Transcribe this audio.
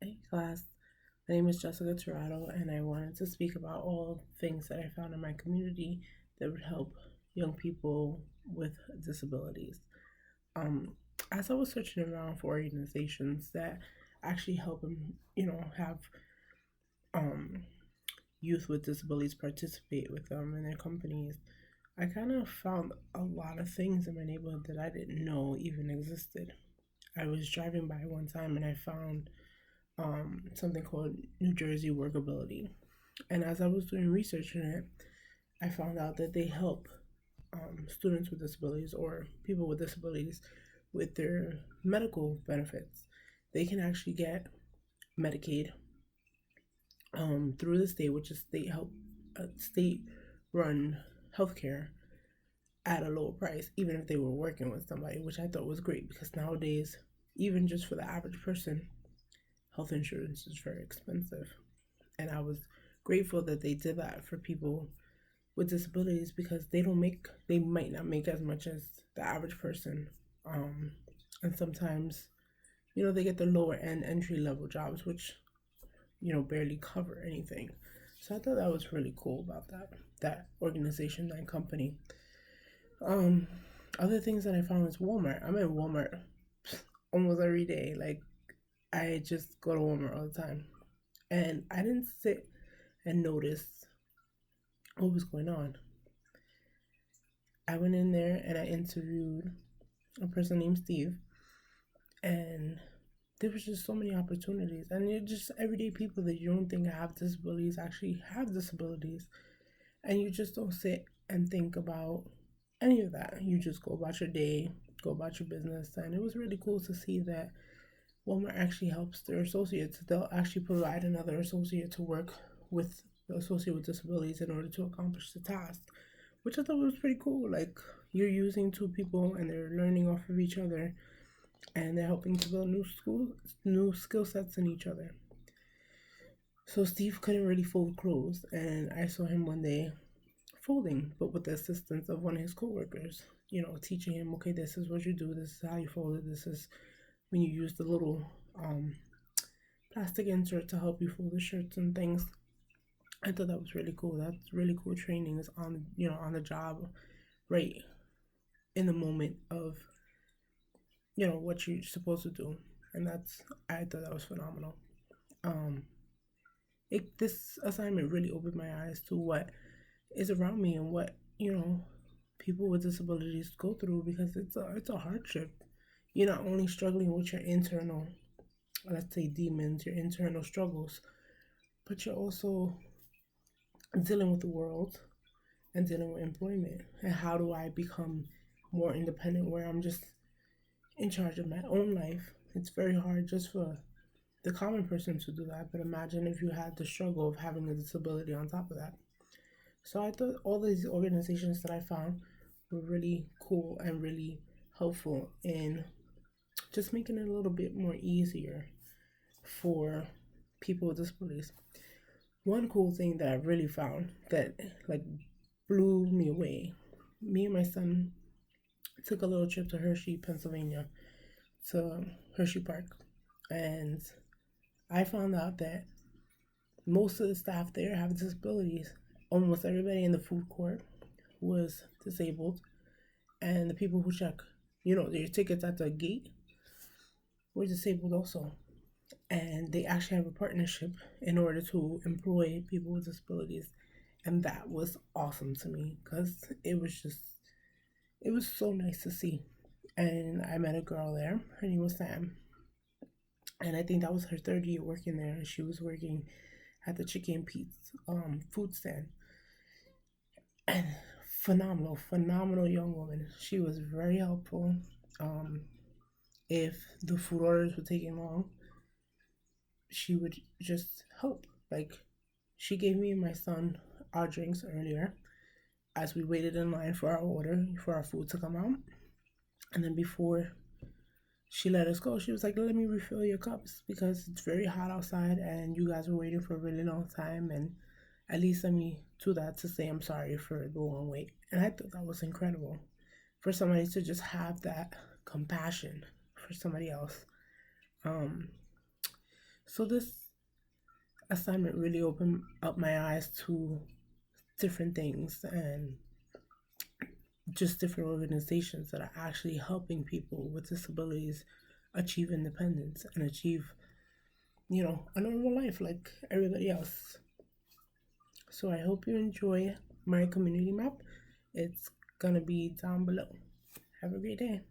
Hey class, my name is Jessica Tirado, and I wanted to speak about all things that I found in my community that would help young people with disabilities. Um, as I was searching around for organizations that actually help them, have um, youth with disabilities participate with them in their companies, I kind of found a lot of things in my neighborhood that I didn't know even existed. I was driving by one time and I found something called New Jersey Workability. And as I was doing research on it, I found out that they help students with disabilities or people with disabilities with their medical benefits. They can actually get Medicaid through the state, which is state run healthcare at a lower price, even if they were working with somebody, which I thought was great because nowadays, even just for the average person, health insurance is very expensive. And I was grateful that they did that for people with disabilities because they might not make as much as the average person. Um, and sometimes, they get the lower end entry level jobs, which, barely cover anything. So I thought that was really cool about that organization, that company. Um, Other things that I found was Walmart. I'm in Walmart almost every day. Like I just go to Walmart all the time. And I didn't sit and notice what was going on. I went in there and I interviewed a person named Steve, and there was just so many opportunities. And you're just everyday people that you don't think have disabilities actually have disabilities, and you just don't sit and think about any of that. You just go about your day, go about your business, and it was really cool to see that Walmart actually helps their associates. They'll actually provide another associate to work with the associate with disabilities in order to accomplish the task, which I thought was pretty cool. Like you're using two people and they're learning off of each other and they're helping to build new skill sets in each other. So Steve couldn't really fold clothes, and I saw him one day folding, but with the assistance of one of his coworkers. Teaching him, okay, this is what you do, this is how you fold it, this is when you use the little um, plastic insert to help you fold the shirts and things. I thought that was really cool. That's really cool training is on the job, right in the moment of what you're supposed to do, and I thought that was phenomenal. Um, this assignment really opened my eyes to what is around me and what people with disabilities go through because it's a hardship. You're not only struggling with your internal, let's say, demons, your internal struggles, but you're also dealing with the world and dealing with employment. And how do I become more independent where I'm just in charge of my own life? It's very hard just for the common person to do that, but imagine if you had the struggle of having a disability on top of that. So I thought all these organizations that I found were really cool and really helpful in just making it a little bit more easier for people with disabilities. One cool thing that I really found that like blew me away. Me and my son took a little trip to Hershey, Pennsylvania, to Hershey Park, and I found out that most of the staff there have disabilities. Almost everybody in the food court was disabled, and the people who check, their tickets at the gate were disabled also. And they actually have a partnership in order to employ people with disabilities, and that was awesome to me because it was so nice to see. And I met a girl there. Her name was Sam, and I think that was her third year working there. And she was working at the Chicken Pete's food stand. And phenomenal young woman. She was very helpful. Um, if the food orders were taking long, she would just help. Like she gave me and my son our drinks earlier as we waited in line for our order for our food to come out. And then before she let us go, she was like, "Let me refill your cups because it's very hot outside and you guys were waiting for a really long time. And at least let me do that to say I'm sorry for the long wait." And I thought that was incredible for somebody to just have that compassion for somebody else. Um, So this assignment really opened up my eyes to different things and just different organizations that are actually helping people with disabilities achieve independence and achieve, a normal life like everybody else. So I hope you enjoy my community map. It's gonna be down below. Have a great day.